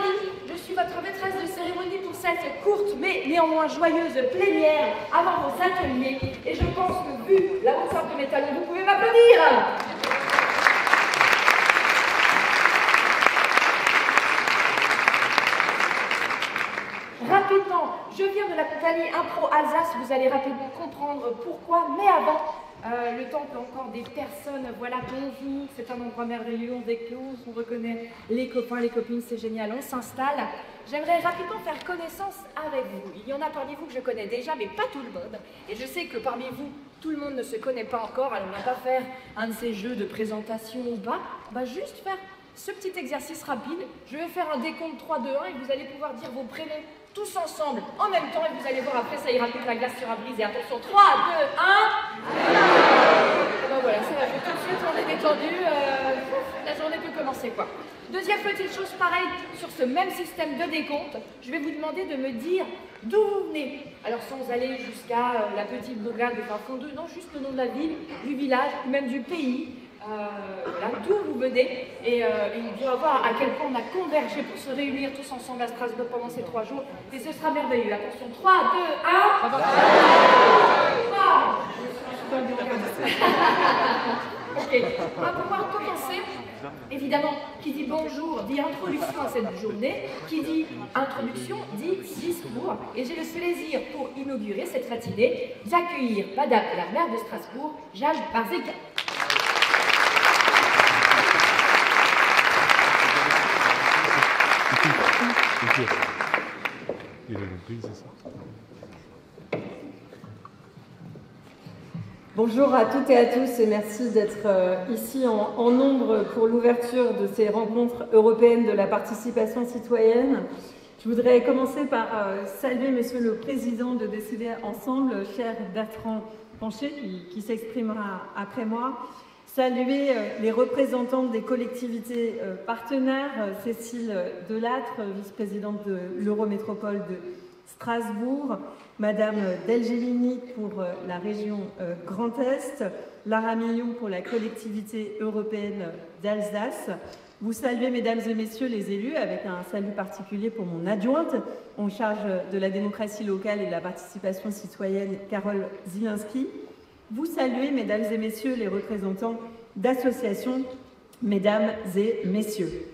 amis, je suis votre maîtresse de cérémonie pour cette courte mais néanmoins joyeuse plénière avant vos ateliers. Et je pense que, vu la hauteur de mes talons, vous pouvez m'applaudir. Rapidement, je viens de la compagnie Impro Alsace, vous allez rapidement comprendre pourquoi, mais avant, le temple encore des personnes, voilà, bonjour, c'est un endroit merveilleux, on déclose, on reconnaît les copains, les copines, c'est génial, on s'installe. J'aimerais rapidement faire connaissance avec vous. Il y en a parmi vous que je connais déjà, mais pas tout le monde. Et je sais que parmi vous, tout le monde ne se connaît pas encore, alors on va pas faire un de ces jeux de présentation ou pas, on va juste faire ce petit exercice rapide. Je vais faire un décompte 3, 2, 1 et vous allez pouvoir dire vos prénoms tous ensemble en même temps et vous allez voir après ça ira plus que la glace sera brisée. Attention, 3, 2, 1. Ben voilà, ça va tout de suite, on est détendu. La journée peut commencer quoi. Deuxième petite chose pareille, sur ce même système de décompte, je vais vous demander de me dire d'où vous venez. Alors sans aller jusqu'à la petite bourgade de fin fond de, non, juste le nom de la ville, du village, même du pays. Voilà, d'où vous venez et il doit voir à quel point on a convergé pour se réunir tous ensemble à Strasbourg pendant ces 3 jours et ce sera merveilleux. Attention, 3, 2, 1. Ok, on va pouvoir commencer. Évidemment, qui dit bonjour dit introduction à cette journée, qui dit introduction dit discours. Et j'ai le plaisir pour inaugurer cette matinée d'accueillir Madame la maire de Strasbourg, Jeanne Barzega. Bonjour à toutes et à tous et merci d'être ici en nombre pour l'ouverture de ces rencontres européennes de la participation citoyenne. Je voudrais commencer par saluer Monsieur le Président de Décider Ensemble, cher Bertrand Pancher, qui s'exprimera après moi. Saluer les représentantes des collectivités partenaires, Cécile Delattre, vice-présidente de l'Eurométropole de Strasbourg, Madame Delgelini pour la région Grand Est, Lara Millon pour la collectivité européenne d'Alsace. Vous saluez, mesdames et messieurs les élus, avec un salut particulier pour mon adjointe en charge de la démocratie locale et de la participation citoyenne, Carole Zielinski. Vous saluez, mesdames et messieurs les représentants d'associations, mesdames et messieurs.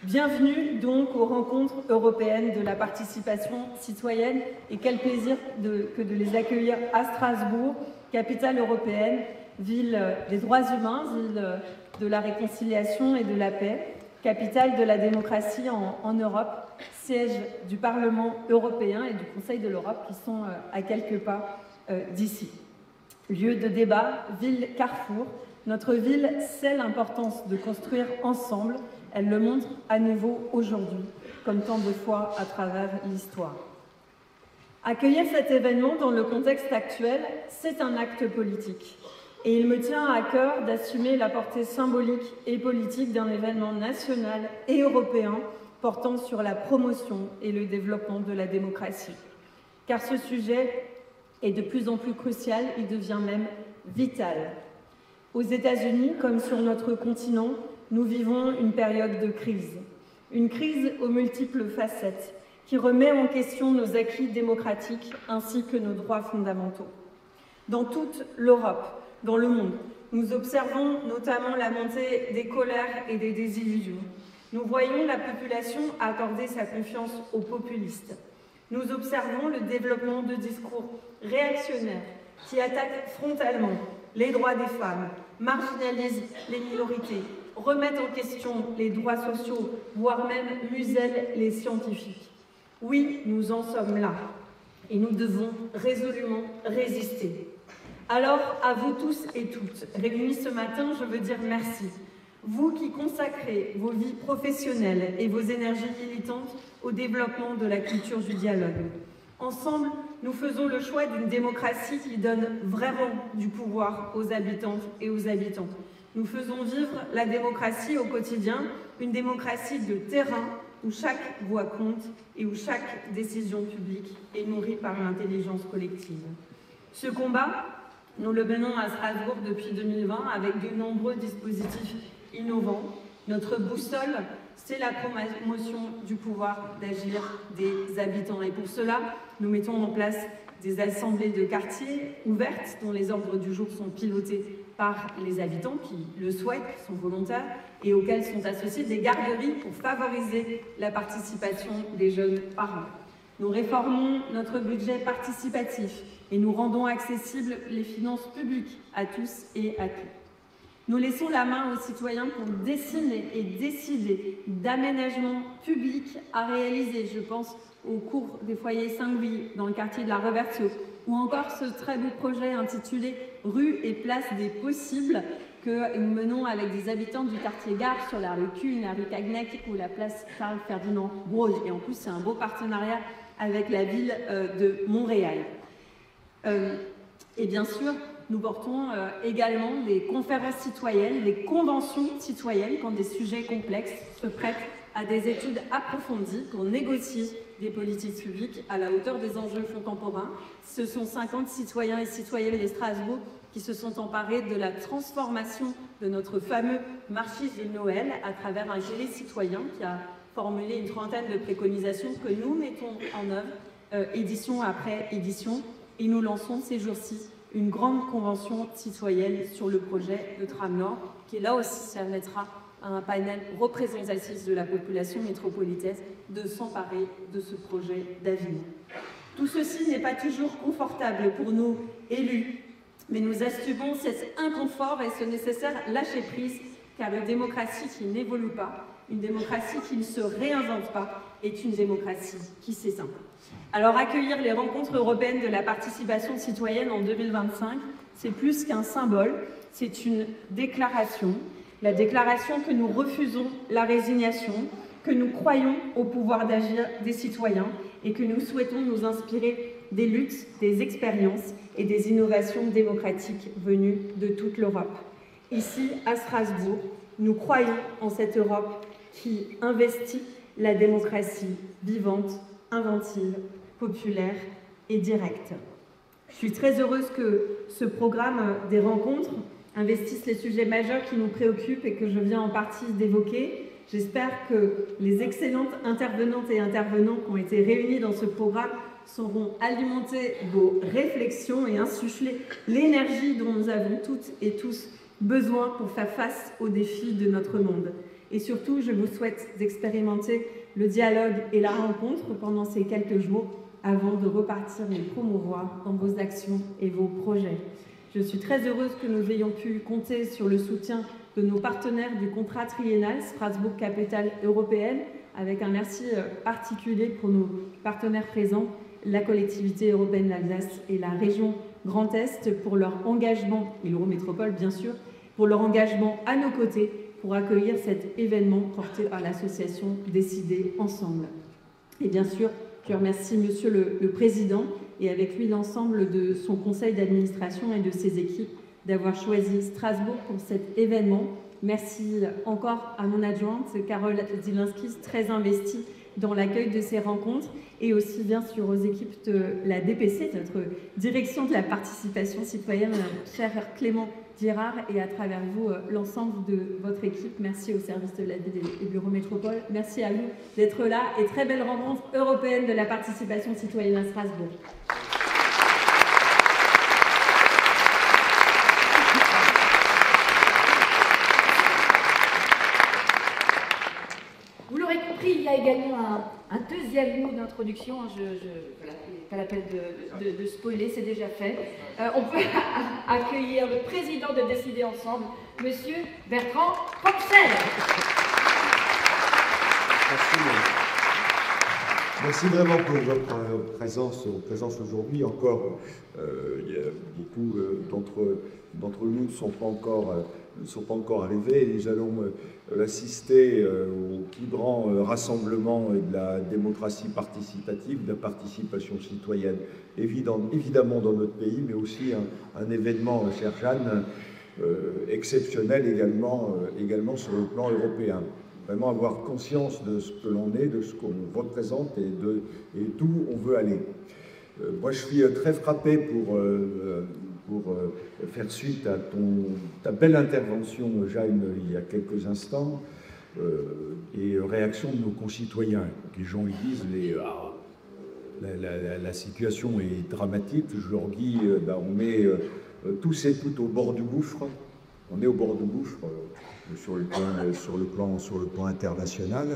Bienvenue donc aux rencontres européennes de la participation citoyenne et quel plaisir que de les accueillir à Strasbourg, capitale européenne, ville des droits humains, ville de la réconciliation et de la paix, capitale de la démocratie en Europe, siège du Parlement européen et du Conseil de l'Europe qui sont à quelques pas d'ici. Lieu de débat, ville carrefour, notre ville sait l'importance de construire ensemble. Elle le montre à nouveau aujourd'hui, comme tant de fois à travers l'histoire. Accueillir cet événement dans le contexte actuel, c'est un acte politique. Et il me tient à cœur d'assumer la portée symbolique et politique d'un événement national et européen portant sur la promotion et le développement de la démocratie. Car ce sujet est de plus en plus crucial, il devient même vital. Aux États-Unis, comme sur notre continent, nous vivons une période de crise. Une crise aux multiples facettes qui remet en question nos acquis démocratiques ainsi que nos droits fondamentaux. Dans toute l'Europe, dans le monde, nous observons notamment la montée des colères et des désillusions. Nous voyons la population accorder sa confiance aux populistes. Nous observons le développement de discours réactionnaires qui attaquent frontalement les droits des femmes, marginalisent les minorités, remettent en question les droits sociaux, voire même musellent les scientifiques. Oui, nous en sommes là et nous devons résolument résister. Alors, à vous tous et toutes, réunis ce matin, je veux dire merci. Vous qui consacrez vos vies professionnelles et vos énergies militantes au développement de la culture du dialogue. Ensemble, nous faisons le choix d'une démocratie qui donne vraiment du pouvoir aux habitantes et aux habitants. Nous faisons vivre la démocratie au quotidien, une démocratie de terrain où chaque voix compte et où chaque décision publique est nourrie par l'intelligence collective. Ce combat, nous le menons à Strasbourg depuis 2020 avec de nombreux dispositifs innovants. Notre boussole, c'est la promotion du pouvoir d'agir des habitants. Et pour cela, nous mettons en place des assemblées de quartier ouvertes dont les ordres du jour sont pilotés par les habitants qui le souhaitent, qui sont volontaires, et auxquels sont associées des garderies pour favoriser la participation des jeunes parents. Nous réformons notre budget participatif et nous rendons accessibles les finances publiques à tous et à tous. Nous laissons la main aux citoyens pour dessiner et décider d'aménagements publics à réaliser. Je pense au cours des foyers Saint-Louis, dans le quartier de la Revertio, ou encore ce très beau projet intitulé « Rue et place des possibles » que nous menons avec des habitants du quartier Gare sur la rue Kuhn, la rue Cagnac ou la place Charles-Ferdinand Broge. Et en plus, c'est un beau partenariat avec la ville de Montréal. Et bien sûr, nous portons également des conférences citoyennes, des conventions citoyennes quand des sujets complexes se prêtent à des études approfondies pour négocier des politiques publiques à la hauteur des enjeux contemporains. Ce sont 50 citoyens et citoyennes de Strasbourg qui se sont emparés de la transformation de notre fameux marché de Noël à travers un gilet citoyen qui a formulé une trentaine de préconisations que nous mettons en œuvre édition après édition, et nous lançons ces jours-ci une grande convention citoyenne sur le projet de Tram Nord qui là aussi permettra à un panel représentatif de la population métropolitaine de s'emparer de ce projet d'avenir. Tout ceci n'est pas toujours confortable pour nous élus, mais nous assumons cet inconfort et ce nécessaire lâcher-prise, car une démocratie qui n'évolue pas, une démocratie qui ne se réinvente pas, est une démocratie qui s'éteint. Alors accueillir les rencontres européennes de la participation citoyenne en 2025, c'est plus qu'un symbole, c'est une déclaration. La déclaration que nous refusons la résignation, que nous croyons au pouvoir d'agir des citoyens et que nous souhaitons nous inspirer des luttes, des expériences et des innovations démocratiques venues de toute l'Europe. Ici, à Strasbourg, nous croyons en cette Europe qui investit la démocratie vivante, inventive, populaire et directe. Je suis très heureuse que ce programme des rencontres investisse les sujets majeurs qui nous préoccupent et que je viens en partie d'évoquer. J'espère que les excellentes intervenantes et intervenants qui ont été réunis dans ce programme sauront alimenter vos réflexions et insuffler l'énergie dont nous avons toutes et tous besoin pour faire face aux défis de notre monde. Et surtout, je vous souhaite d'expérimenter le dialogue et la rencontre pendant ces quelques jours avant de repartir les promouvoir dans vos actions et vos projets. Je suis très heureuse que nous ayons pu compter sur le soutien de nos partenaires du contrat triennal Strasbourg Capitale Européenne, avec un merci particulier pour nos partenaires présents, la collectivité européenne d'Alsace et la région Grand Est, pour leur engagement, et l'Eurométropole bien sûr, pour leur engagement à nos côtés pour accueillir cet événement porté par l'association Décider Ensemble. Et bien sûr, je remercie Monsieur le Président et avec lui l'ensemble de son conseil d'administration et de ses équipes d'avoir choisi Strasbourg pour cet événement. Merci encore à mon adjointe, Carole Zielinski, très investie dans l'accueil de ces rencontres, et aussi bien sûr aux équipes de la DPC, notre direction de la participation citoyenne, cher Clément Girard, et à travers vous, l'ensemble de votre équipe. Merci au service de la ville et Bureau Métropole. Merci à vous d'être là, et très belle rencontre européenne de la participation citoyenne à Strasbourg. Vous l'aurez compris, il y a également un deuxième mot d'introduction. Voilà, pas la peine de spoiler, c'est déjà fait. On peut accueillir le président de Décider Ensemble, Monsieur Bertrand Poncel. Merci vraiment pour votre présence aujourd'hui. Encore, il y a beaucoup d'entre nous ne sont pas encore arrivés, et nous allons assister au plus grand rassemblement de la démocratie participative, de la participation citoyenne, évidemment dans notre pays, mais aussi un événement, chère Jeanne, exceptionnel également sur le plan européen. Vraiment avoir conscience de ce que l'on est, de ce qu'on représente et d'où on veut aller. Moi, je suis très frappé pour faire suite à ta belle intervention, Jeanne, il y a quelques instants, et réactions de nos concitoyens. Les gens ils disent la situation est dramatique, je leur dis on met tous et toutes au bord du gouffre. On est au bord du gouffre sur le plan international.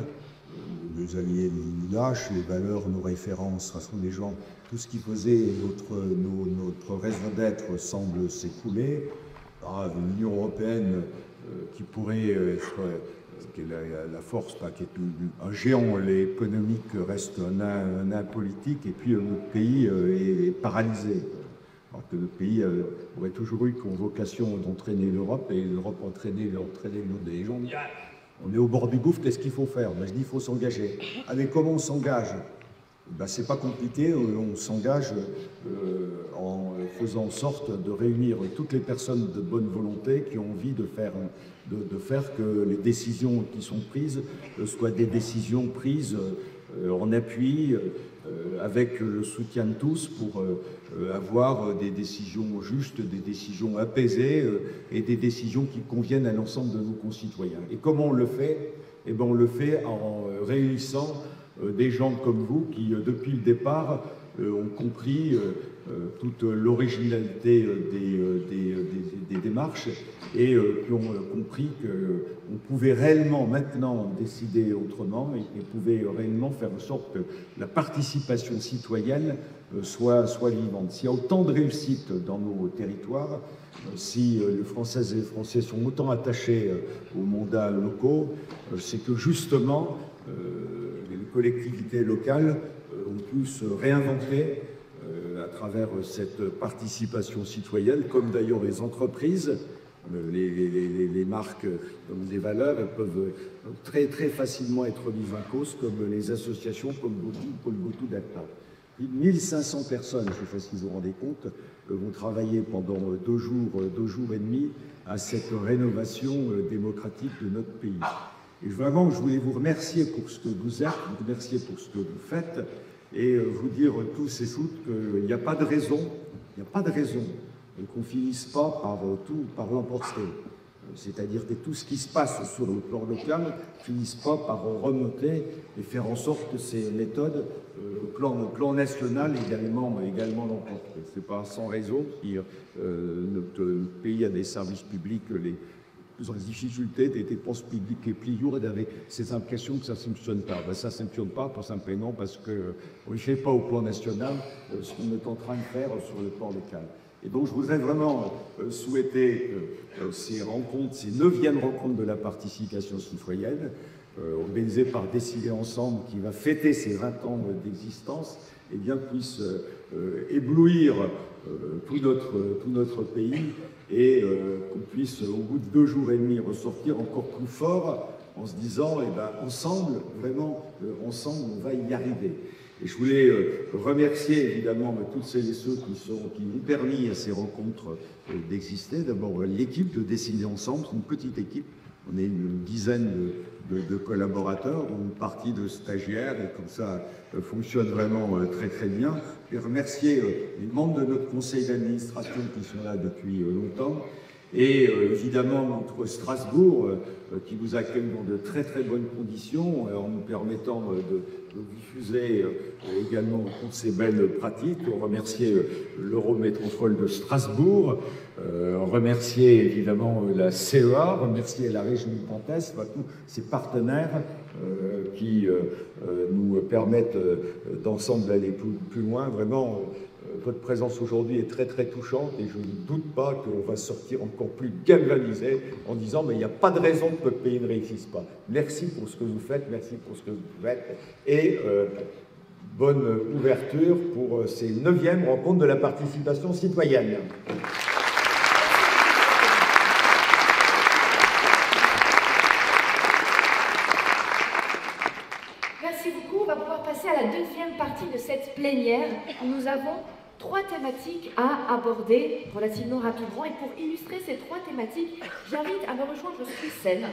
Nos alliés nous lâchent, les valeurs, nos références, ce sont des gens, tout ce qui faisait notre raison d'être semble s'écouler. L'Union européenne qui pourrait être la force, qui est un géant économique, reste un nain politique, et puis notre pays est paralysé. Alors que notre pays aurait toujours eu comme vocation d'entraîner l'Europe, et l'Europe entraîner les gens. On est au bord du gouffre, qu'est-ce qu'il faut faire? Je dis il faut s'engager. Mais comment on s'engage? C'est pas compliqué, on s'engage en faisant en sorte de réunir toutes les personnes de bonne volonté qui ont envie de faire que les décisions qui sont prises soient des décisions prises en appui, avec le soutien de tous pour avoir des décisions justes, des décisions apaisées et des décisions qui conviennent à l'ensemble de nos concitoyens. Et comment on le fait? On le fait en réunissant des gens comme vous qui, depuis le départ, ont compris toute l'originalité des démarches et qui ont compris qu'on pouvait réellement maintenant décider autrement et pouvait réellement faire en sorte que la participation citoyenne soit vivante. S'il y a autant de réussite dans nos territoires, si les Françaises et les Français sont autant attachés aux mandats locaux, c'est que justement les collectivités locales ont pu se réinventer à travers cette participation citoyenne, comme d'ailleurs les entreprises, les marques des valeurs, elles peuvent très facilement être mises en cause, comme les associations, comme Pôle GoTo d'Alta. 1500 personnes, je ne sais pas si vous vous rendez compte, vont travailler pendant 2 jours et demi à cette rénovation démocratique de notre pays. Et vraiment, je voulais vous remercier pour ce que vous êtes, vous remercier pour ce que vous faites, et vous dire tous et toutes qu'il n'y a pas de raison, qu'on finisse pas par l'emporter. C'est-à-dire que tout ce qui se passe sur le plan local finisse pas par remonter et faire en sorte que ces méthodes, le plan national également l'emportent. C'est pas sans raison que notre pays a des services publics en difficulté, des dépenses publiques et plus lourdes, avec ces impressions que ça ne fonctionne pas. Ça ne fonctionne pas pour simplement parce qu'on ne fait pas au plan national ce qu'on est en train de faire sur le plan local. Et donc je voudrais vraiment souhaiter ces rencontres, ces 9e rencontres de la participation citoyenne, organisées par Décider Ensemble, qui va fêter ses 20 ans d'existence, et bien puisse éblouir tout notre pays, et qu'on puisse, au bout de 2 jours et demi, ressortir encore plus fort en se disant, ensemble, vraiment, ensemble, on va y arriver. Et je voulais remercier évidemment toutes celles et ceux qui ont permis à ces rencontres d'exister. D'abord l'équipe de Décider Ensemble, c'est une petite équipe, on est une dizaine de collaborateurs, dont une partie de stagiaires, et comme ça fonctionne vraiment très bien. Je vais remercier les membres de notre conseil d'administration qui sont là depuis longtemps, et évidemment notre Strasbourg qui nous accueille dans de très bonnes conditions en nous permettant de diffuser également toutes ces belles pratiques. On remercier l'Eurométropole de Strasbourg, remercier évidemment la CEA, remercier la région Grand Est, tous ces partenaires qui nous permettent d'ensemble d'aller plus loin. Vraiment, votre présence aujourd'hui est très touchante et je ne doute pas qu'on va sortir encore plus galvanisé en disant mais il n'y a pas de raison que notre pays ne réussisse pas. Merci pour ce que vous faites, merci pour ce que vous faites et bonne ouverture pour ces 9e rencontres de la participation citoyenne. Merci beaucoup. On va pouvoir passer à la 2e partie de cette plénière où nous avons 3 thématiques à aborder relativement rapidement. Et pour illustrer ces 3 thématiques, j'invite à me rejoindre sur scène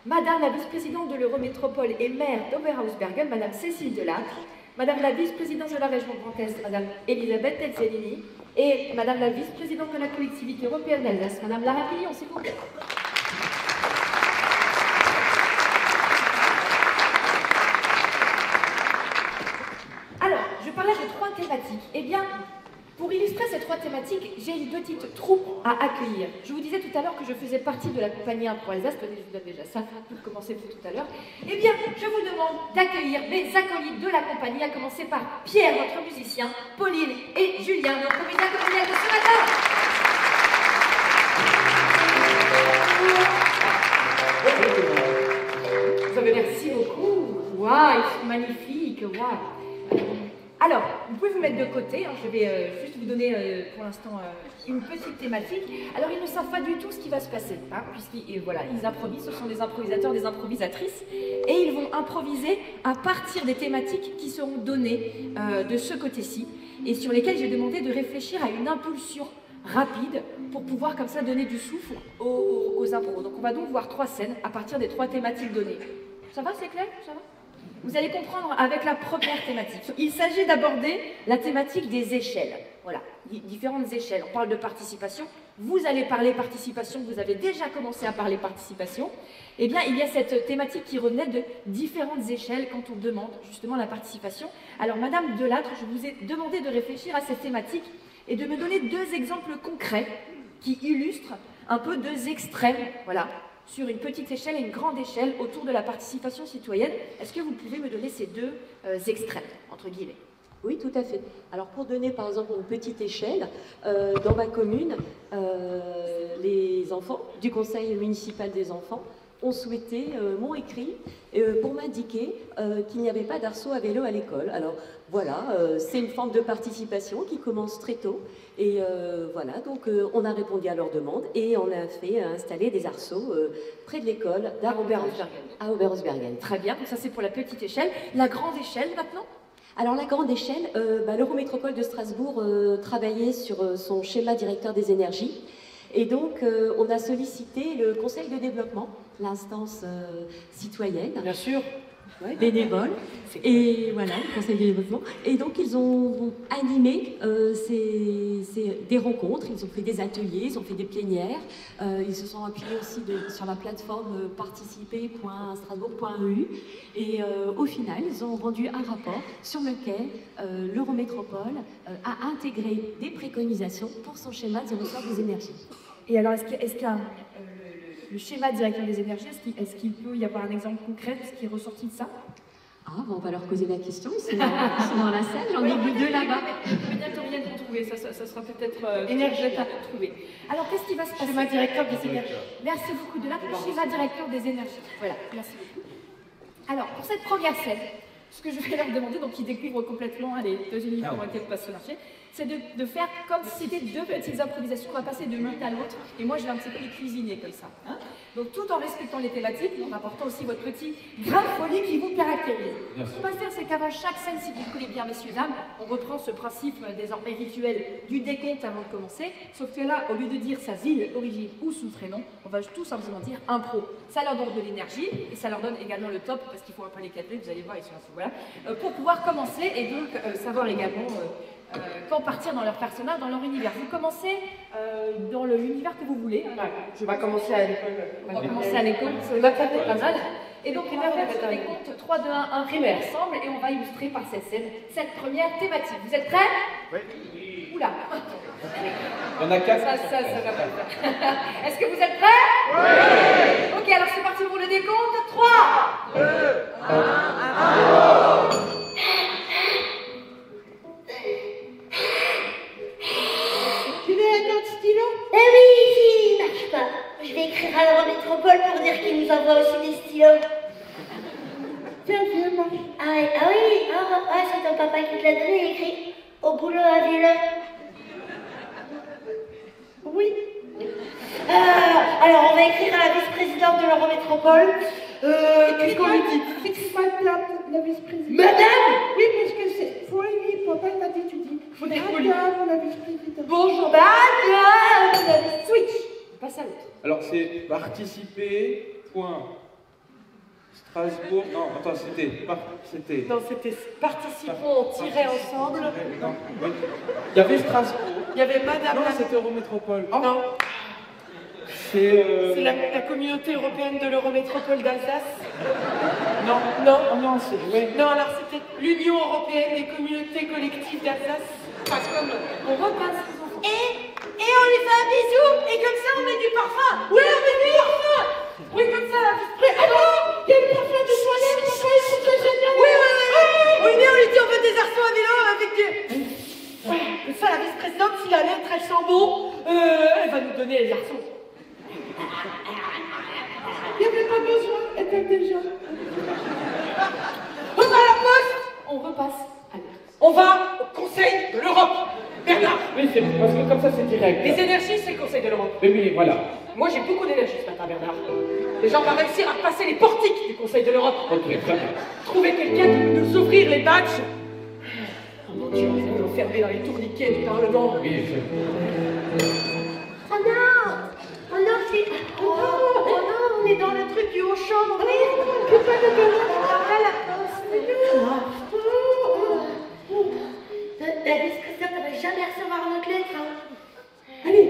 Madame la vice-présidente de l'Eurométropole et maire d'Oberhausbergen, Madame Cécile Delattre, Madame la vice-présidente de la région Grand Est, Madame Elisabeth Tetzellini, et Madame la vice-présidente de la collectivité européenne d'Alsace, Madame Lara Pillon, s'il vous plaît. j'ai 3 thématiques. Eh bien, pour illustrer ces 3 thématiques, j'ai 2 petites troupes à accueillir. Je vous disais tout à l'heure que je faisais partie de la compagnie Impro Alsace, je vous donne déjà ça pour commencer pour tout à l'heure. Eh bien, je vous demande d'accueillir mes acolytes de la compagnie, à commencer par Pierre, notre musicien, Pauline et Julien, nos comédiens comédiennes de ce matin. Merci beaucoup. Waouh, magnifique. Waouh. Alors, vous pouvez vous mettre de côté. Je vais juste vous donner pour l'instant une petite thématique. Alors, ils ne savent pas du tout ce qui va se passer, puisqu'ils voilà, ils improvisent. Ce sont des improvisateurs, des improvisatrices, et ils vont improviser à partir des thématiques qui seront données de ce côté-ci, et sur lesquelles j'ai demandé de réfléchir à une impulsion rapide pour pouvoir comme ça donner du souffle aux impros. Donc, on va donc voir 3 scènes à partir des 3 thématiques données. Ça va, c'est clair? Ça va? Vous allez comprendre avec la première thématique. Il s'agit d'aborder la thématique des échelles. Voilà, différentes échelles. On parle de participation. Vous allez parler participation, vous avez déjà commencé à parler participation. Eh bien, il y a cette thématique qui revenait de différentes échelles quand on demande justement la participation. Alors, Madame Delattre, je vous ai demandé de réfléchir à cette thématique et de me donner 2 exemples concrets qui illustrent un peu 2 extrêmes. Voilà, sur une petite échelle et une grande échelle autour de la participation citoyenne. Est-ce que vous pouvez me donner ces 2 extrêmes, entre guillemets? Oui, tout à fait. Alors, pour donner par exemple une petite échelle, dans ma commune, les enfants du conseil municipal des enfants m'ont écrit pour m'indiquer qu'il n'y avait pas d'arceau à vélo à l'école. Alors voilà, c'est une forme de participation qui commence très tôt. Et voilà, donc on a répondu à leur demande et on a fait installer des arceaux près de l'école à Oberhausbergen. Très bien, donc ça c'est pour la petite échelle. La grande échelle maintenant? Alors la grande échelle, l'Eurométropole de Strasbourg travaillait sur son schéma directeur des énergies. Et donc, on a sollicité le Conseil de développement, l'instance citoyenne. Bien sûr. Ouais, bénévole. Et voilà, le Conseil de développement. Et donc, ils ont animé des rencontres, ils ont fait des ateliers, ils ont fait des plénières. Ils se sont appuyés aussi sur la plateforme participer.strasbourg.eu. Et au final, ils ont rendu un rapport sur lequel l'Eurométropole a intégré des préconisations pour son schéma directeur des énergies. Et alors, est-ce qu'il y a le schéma directeur des énergies, est-ce qu'il peut y avoir un exemple concret de ce qui est ressorti de ça? On va leur poser la question, ils sont dans la salle, j'en ai vu 2 là-bas. Bientôt rien de trouver, ça sera peut-être énergie à trouver. Alors, qu'est-ce qui va se passer? Schéma directeur des énergies. Merci beaucoup de là, le schéma directeur des énergies. Voilà, merci beaucoup. Alors, pour cette première scène, ce que je vais leur demander, donc ils découvrent complètement les 2 uniformes dans lesquels passe le marché, c'est de faire comme si c'était 2 petites improvisations. On va passer de l'une à l'autre, et moi je vais un petit peu les cuisiner comme ça. Donc tout en respectant les thématiques, en apportant aussi votre petit grain de folie qui vous caractérise. Ce qu'on va faire, c'est qu'avant chaque scène, si vous le connaissez bien, messieurs, dames, on reprend ce principe désormais rituel du décompte avant de commencer, sauf que là, au lieu de dire sa ville, origine ou sous-prénom, on va tout simplement dire impro. Ça leur donne de l'énergie, et ça leur donne également le top, parce qu'il faut un peu les cadrer, vous allez voir, ils sont assez, voilà, pour pouvoir commencer, et donc savoir également quand partir dans leur personnage, dans leur univers. Vous commencez dans l'univers que vous voulez. Je vais commencer à l'école. On va commencer à l'école, ça va être pas mal. Et donc on va faire sur les comptes 3, 2, 1, primaire ensemble, et on va illustrer par cette scène cette première thématique. Vous êtes prêts? Oui. Oula. Il y en a 4. Ça va pas le faire. Est-ce que vous êtes prêts? Oui. Ok, alors c'est parti pour le décompte. 3, 2, 1. Eh oui, ici, il marche pas. Je vais écrire à l'Eurométropole pour dire qu'ils nous envoient aussi des stylos. Tiens, Marie. Ah oui, c'est ton papa qui te l'a donné, il écrit au boulot à Villers. Oui. Alors, on va écrire à la vice-présidente de l'Eurométropole. Qu'est-ce qu'on lui dit? C'est pas la vice-présidente. Madame! Oui, parce que c'est. Faut lui, papa t'a dit, tu dis. Madame, la vice-présidente. Bonjour, madame! Switch. On passe à l'autre. Alors c'est participer. Strasbourg. Non, attends, c'était. Non, c'était participons, tirer ensemble. Non, oui. Il y avait Strasbourg. Il y avait madame. Non, c'était Eurométropole. Non. C'est... C'est la communauté européenne de l'Eurométropole d'Alsace. Non, Non. oh non, c'est... Oui. Non, alors c'était l'Union européenne des communautés collectives d'Alsace. Enfin, comme On repasse. Et on lui fait un bisou, et comme ça on met du parfum. ouais, on met du parfum. Oui, comme ça, la vice-présidente. Ah non, il y a le parfum de toilette, papa, il faut que ça génial. Oui, mais on lui dit on veut des arceaux à vélo avec du... Mais ça, la vice-présidente, si la lettre, elle sent bon, elle va nous donner les garçons. Il n'y avait pas besoin, elle était déjà. On va à la poste. On repasse. Allez. On va au Conseil de l'Europe. Bernard, Oui, c'est parce que comme ça, c'est direct. les énergies, c'est le Conseil de l'Europe. Mais oui, voilà. Moi, j'ai beaucoup d'énergie ce matin, Bernard. Déjà, on va réussir à passer les portiques du Conseil de l'Europe. Ok, très bien. Trouver quelqu'un qui peut nous ouvrir les badges. Oh mon Dieu, on est enfermés dans les tourniquets du Parlement. Oui, c'est... Oh non. Oh non, c'est... Oh non, on est dans le truc du Auchan, mon merde. Que pas de bonheur. Alors là, la poste. La vice-présidente, elle va jamais recevoir notre lettre. Hein. Allez,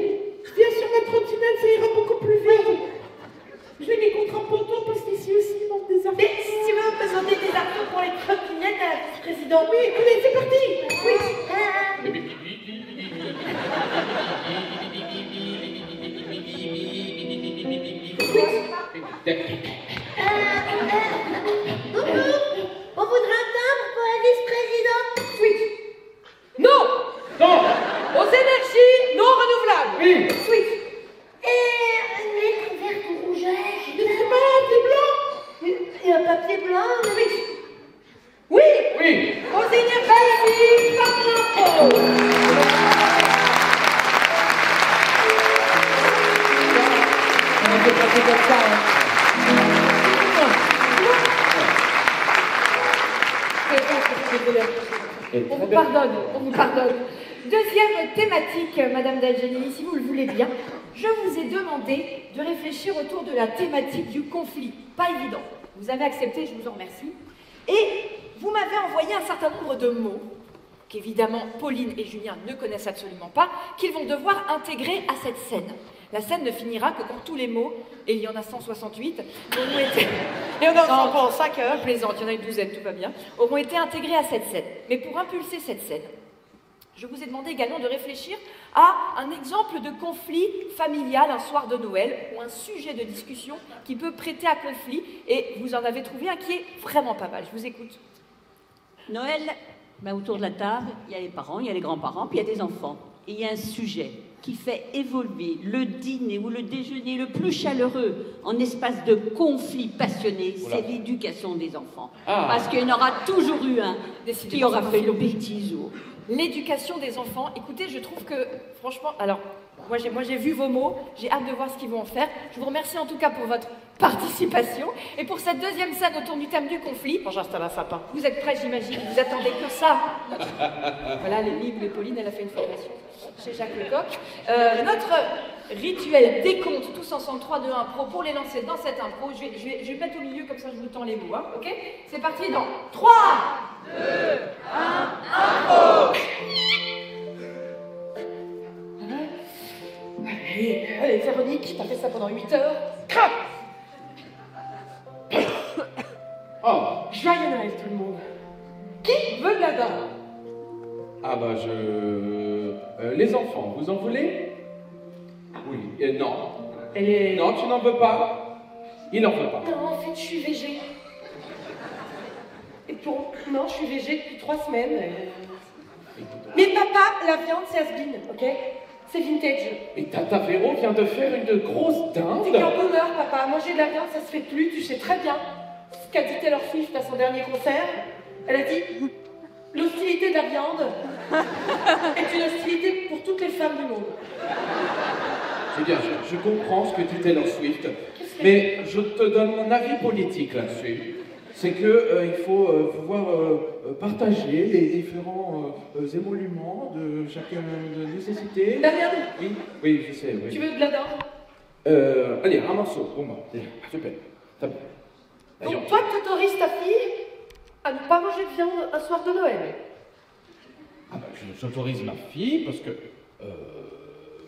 viens sur ma trottinette, ça ira beaucoup plus vite. Je vais les contrats pour toi parce qu'ici aussi, il manque des Mais affaires. si tu veux, on peut sauter des arceaux pour les trottinettes à la vice-présidente. Oui, allez, c'est parti. Oui. On voudrait un timbre pour la vice-présidente. Switch. Non. Non. Aux énergies non renouvelables. Oui. Switch. Et une lettre verte ou rouge. Mais c'est pas un blanc. Et un papier blanc. Switch. Oui. Oui. Aux énergies par l'impôt. On peut passer comme ça, hein. Et On très vous bien. pardonne, on vous pardonne. Deuxième thématique, Madame Dalgeny, si vous le voulez bien, je vous ai demandé de réfléchir autour de la thématique du conflit. Pas évident. Vous avez accepté, je vous en remercie. Et vous m'avez envoyé un certain nombre de mots qu'évidemment Pauline et Julien ne connaissent absolument pas, qu'ils vont devoir intégrer à cette scène. La scène ne finira que quand tous les mots, et il y en a 168, auront été... Et on en pendant 5 heures. Je plaisante, il y en a une douzaine, tout va bien, auront été intégrés à cette scène. Mais pour impulser cette scène, je vous ai demandé également de réfléchir à un exemple de conflit familial un soir de Noël, ou un sujet de discussion qui peut prêter à conflit, et vous en avez trouvé un qui est vraiment pas mal. Je vous écoute. Noël, ben, autour de la table, il y a les parents, il y a les grands-parents, puis il y a des enfants. Et il y a un sujet qui fait évoluer le dîner ou le déjeuner le plus chaleureux en espace de conflit passionné, c'est l'éducation des enfants. Ah. Parce qu'il y en aura toujours eu un Décidément, qui aura ça fait va une filer. bêtise ou... L'éducation des enfants, écoutez, je trouve que, franchement, alors, moi j'ai vu vos mots, j'ai hâte de voir ce qu'ils vont en faire. Je vous remercie en tout cas pour votre participation. Et pour cette deuxième scène autour du thème du conflit, Quand j'installe un sapin. vous êtes prêts, j'imagine, vous attendez que ça. Voilà, les livres, et Pauline, elle a fait une formation chez Jacques Lecoq. Notre rituel décompte tous ensemble 3, 2, 1, pro, pour les lancer dans cette impro. Je vais mettre au milieu, comme ça je vous tends les mots, hein, ok? C'est parti dans 3, 2, 1, impro. Allez, Véronique, t'as fait ça pendant 8 heures. Crac. Oh. Joyeux Noël, tout le monde. Qui veut de la dinde? Ah bah les enfants, vous en voulez? Oui. Non. Elle est... Non, tu n'en veux pas? Il n'en veut pas. Non, en fait, je suis végé. Et bon, non, je suis végé depuis 3 semaines. Mais papa, la viande, c'est has-been, ok? C'est vintage. Et Tata Véro vient de faire une grosse T'es dinde. qu'un bonheur, papa. Manger de la viande, ça se fait plus, tu sais très bien. Ce qu'a dit Taylor Swift à son dernier concert, elle a dit l'hostilité de la viande est une hostilité pour toutes les femmes du monde. C'est bien, je comprends ce que dit Taylor Swift, mais je te donne mon avis politique là-dessus. C'est que il faut pouvoir partager les différents émoluments de chacune de nécessité. La viande, Oui, je sais, oui. tu veux de la dinde? Allez, un morceau pour moi. Super. Ça va. Allez, Donc toi, tu autorises ta fille à ne pas manger de viande un soir de Noël? Ah bah, j'autorise ma fille parce que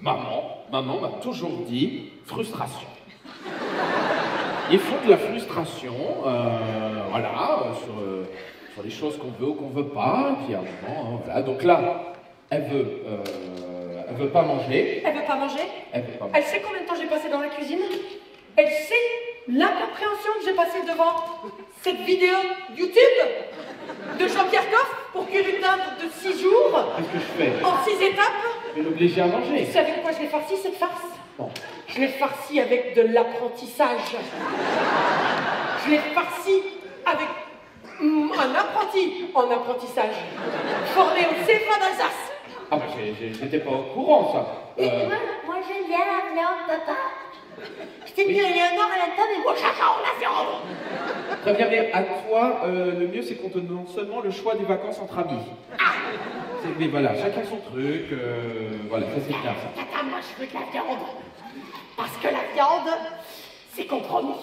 maman m'a toujours dit frustration. Il faut de la frustration, voilà, sur les choses qu'on veut ou qu'on veut pas, et puis à un moment, voilà. Donc là, elle veut pas manger. Elle veut pas manger? Elle veut pas manger. Elle sait combien de temps j'ai passé dans la cuisine? Elle sait l'incompréhension que j'ai passée devant cette vidéo YouTube de Jean-Pierre Coff pour cuire une dinde de 6 jours Qu'est-ce que je fais? en 6 étapes. Je vais l'obliger à manger. Tu sais avec quoi je l'ai farcie cette farce? Bon. Je l'ai farcie avec de l'apprentissage. Je l'ai farcie avec un apprenti en apprentissage, formé au CFA d'Alsace. Ah bah j'étais pas au courant ça. Moi j'aime bien la viande, papa. Je t'ai dit, Léonore à la table et moi j'adore la viande. Très bien, mais à toi, le mieux c'est qu'on te donne seulement le choix des vacances entre amis. Mais voilà, chacun son truc, voilà, ça c'est bien ça. Tata, moi je veux de la viande. Parce que la viande, c'est compromis.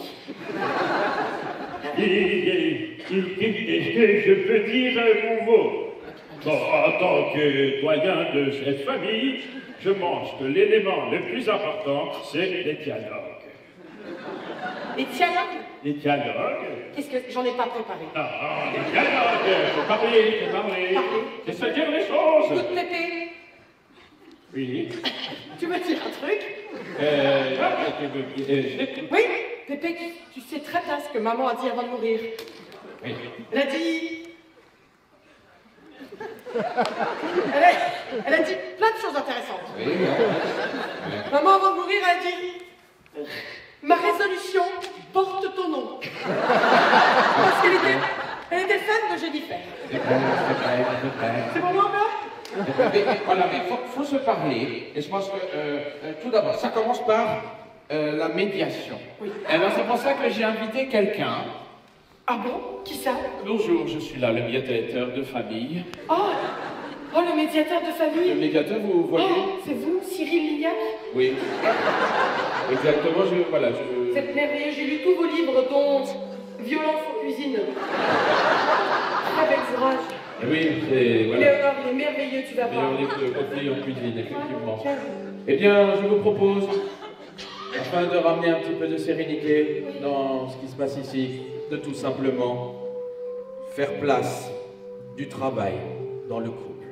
Est-ce que je peux dire mon mot? Bon, en tant que doyen de cette famille, je mange que l'élément le plus important, c'est les dialogues. Les dialogues? Les dialogues? Qu'est-ce que j'en ai pas préparé? Non, les dialogues, faut parler. C'est se dire les choses. Écoute, Pépé, Oui. tu veux dire un truc? Oui, Pépé, tu sais très bien ce que maman a dit avant de mourir. Oui. Elle a dit... Elle a dit plein de choses intéressantes. Oui, Maman, avant de mourir, elle a dit... Ma résolution porte ton nom. Parce qu'elle était fan de Jennifer. c'est vrai. C'est pour moi, là? Mais voilà, mais faut se parler. Et je pense que tout d'abord, ça commence par la médiation. Oui. Alors c'est pour ça que j'ai invité quelqu'un. Ah bon? Qui ça? Bonjour, je suis là, le médiateur de famille. Oh, le médiateur de Le famille. médiateur, vous voyez? Oh, c'est vous, Cyril Lignac? Oui. Exactement, Vous êtes merveilleux, j'ai lu tous vos livres, dont Violence en cuisine. Très bel ouvrage. Oui, c'est... Voilà. Léonore, il est merveilleux, tu vas voir. Meilleur livre de conflit en cuisine, effectivement. Eh bien, je vous propose, afin de ramener un petit peu de sérénité dans ce qui se passe ici, de tout simplement faire place du travail dans le couple.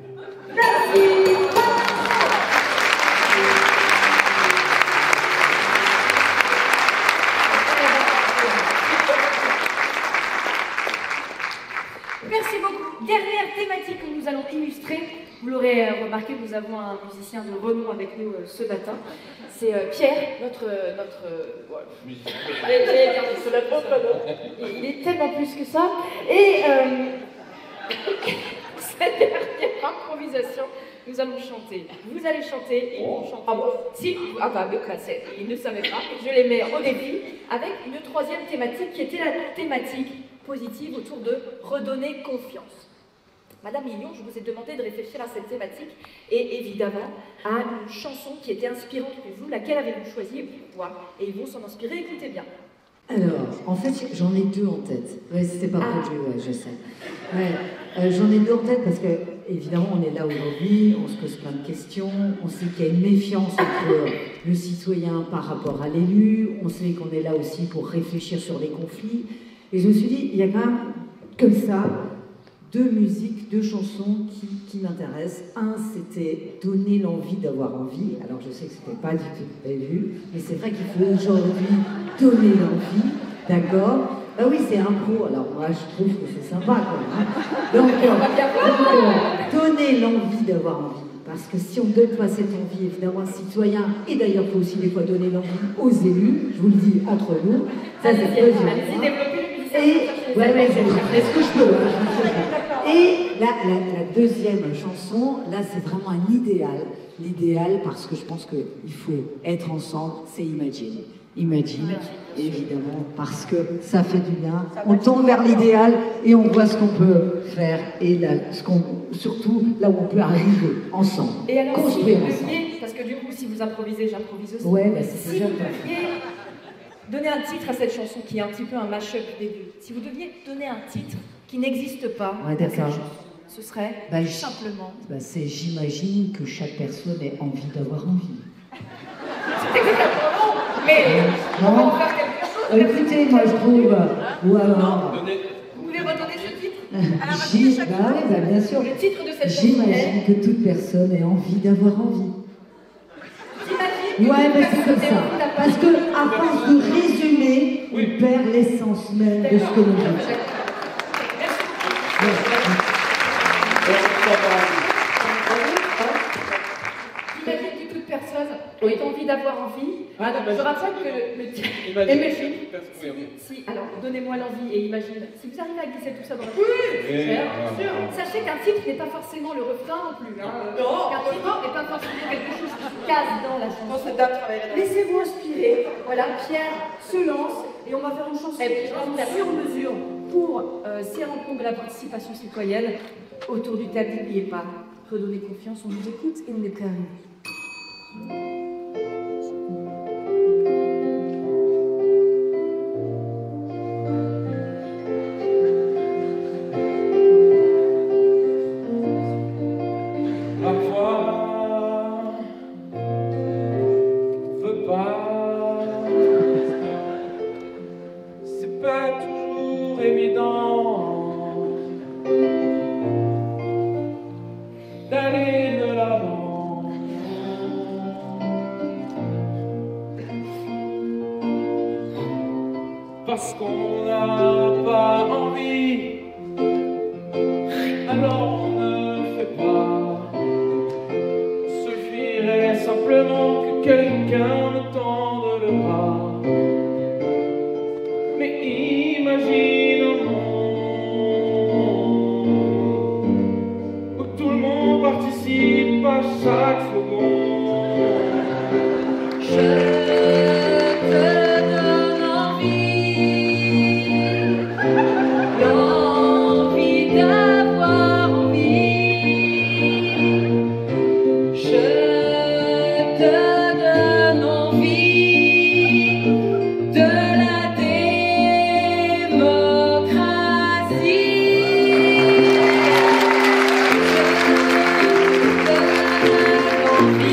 Merci beaucoup. Dernière thématique que nous allons illustrer. Vous l'aurez remarqué, nous avons un musicien de renom avec nous ce matin. C'est Pierre, notre il est tellement plus que ça. Et cette dernière improvisation, nous allons chanter. Vous allez chanter et ils vont chanter. Ah bon? Si, ils ne savaient pas. Je les mets au défi avec une troisième thématique qui était la thématique positive autour de redonner confiance. Madame Million, je vous ai demandé de réfléchir à cette thématique et évidemment à une chanson qui était inspirante pour vous. Laquelle avez-vous choisi et pourquoi? Et ils vont s'en inspirer, écoutez bien. Alors, en fait, j'en ai deux en tête. Ouais, c'était pas prévu, ouais, je sais. Ouais, j'en ai deux en tête parce que, évidemment, on est là aujourd'hui, on se pose plein de questions, on sait qu'il y a une méfiance entre le citoyen par rapport à l'élu, on sait qu'on est là aussi pour réfléchir sur les conflits. Et je me suis dit, il y a quand même, comme ça, deux musiques, deux chansons qui m'intéressent. Un, c'était donner l'envie d'avoir envie. Alors, je sais que c'était pas du tout prévu, mais c'est vrai qu'il faut aujourd'hui donner l'envie, d'accord? Bah oui, c'est impro, alors moi, je trouve que c'est sympa, quoi. Hein. Donc, donner l'envie d'avoir envie. Parce que si on ne donne pas cette envie, évidemment, citoyen, et d'ailleurs, il faut aussi des fois donner l'envie aux élus, je vous le dis entre nous, ça c'est très dur. Et, ouais, c'est ce que je peux. Et la deuxième chanson, là, c'est vraiment un idéal. L'idéal, parce que je pense qu'il faut être ensemble, c'est Imagine. Imagine, évidemment, parce que ça fait du bien. On tombe vers l'idéal et on voit ce qu'on peut faire et là, surtout là où on peut arriver ensemble. Et alors, construire si vous ensemble. deviez, parce que du coup, si vous improvisez, j'improvise aussi. Ouais, bah, c'est si déjà vous pas. deviez donner un titre à cette chanson qui est un petit peu un mash-up des deux, si vous deviez donner un titre qui n'existe pas Ouais, à cette d'accord. chanson, ce serait Bah, tout simplement. Bah, c'est j'imagine que chaque personne ait envie d'avoir envie. C'est exactement non, mais on va en faire quelque chose. Écoutez, moi je trouve. Ou alors. Vous voulez redonner ce titre à la Bah oui, bah bien sûr. Le titre de cette chanson J'imagine que toute personne ait envie d'avoir envie. Ouais, mais c'est comme ça. Parce que à force de résumer, on perd l'essence même de ce que l'on dit. J'imagine que toute personne ait envie d'avoir envie. Je rappelle que le titre. Si, alors donnez-moi l'envie et imagine. Si vous arrivez à glisser tout ça dans la sachez qu'un titre n'est pas forcément le refrain non plus. Qu'un titre n'est pas forcément quelque chose qui se casse dans la chanson. Laissez-vous inspirer. Voilà, Pierre se lance et on va faire une chanson sur mesure pour ces rencontres de la participation citoyenne. Autour du table, n'oubliez pas, redonnez confiance, on vous écoute et on est prêt à arriver. Parce qu'on n'a pas envie, alors on ne fait pas. Suffirait simplement que quelqu'un me tende le bras. Mais imagine un monde où tout le monde participe à chaque seconde. Envie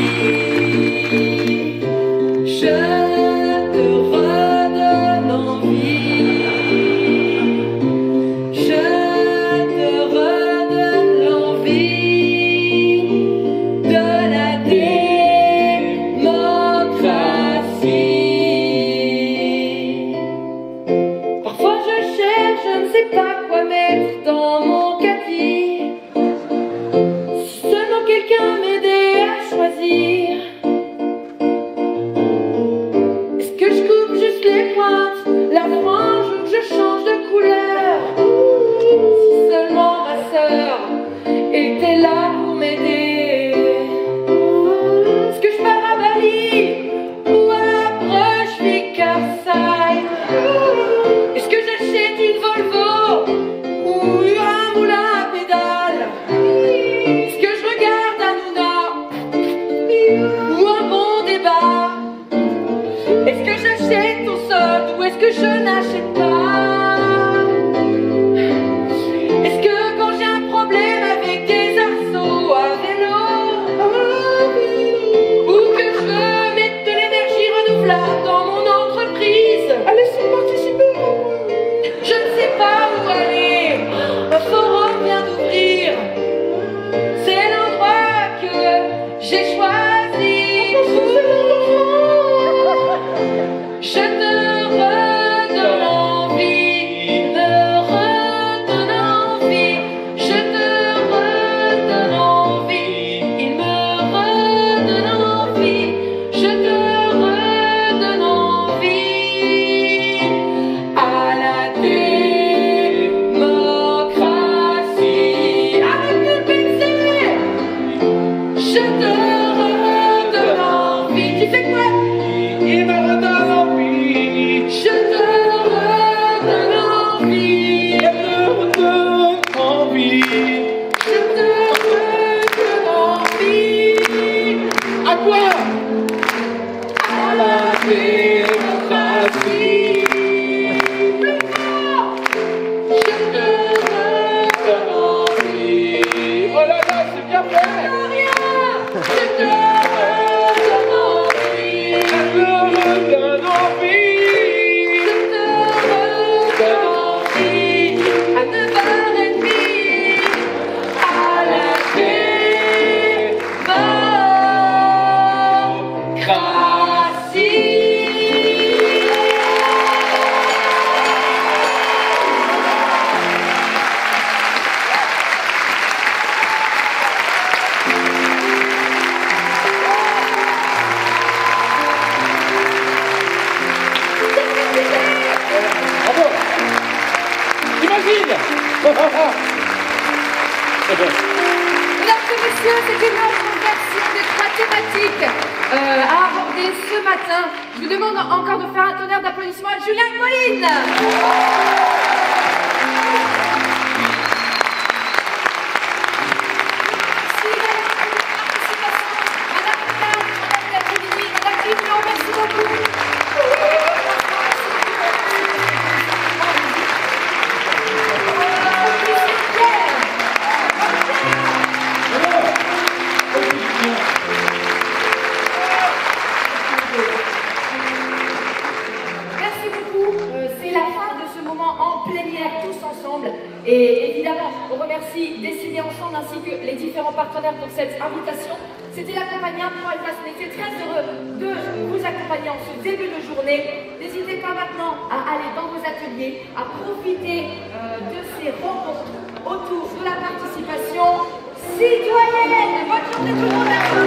Mesdames et messieurs, c'était notre version des 3 thématiques à aborder ce matin. Je vous demande encore de faire un tonnerre d'applaudissements à Julien Pauline. Merci beaucoup. Merci beaucoup. C'est la fin de ce moment en plénière, tous ensemble. Et évidemment, on remercie Décider Ensemble ainsi que les différents partenaires pour cette invitation. C'était la compagnie Impro Alsace. On était très heureux de vous accompagner en ce début de journée. N'hésitez pas maintenant à aller dans vos ateliers, à profiter de ces rencontres autour de la participation citoyenne. Bonne journée tout le monde.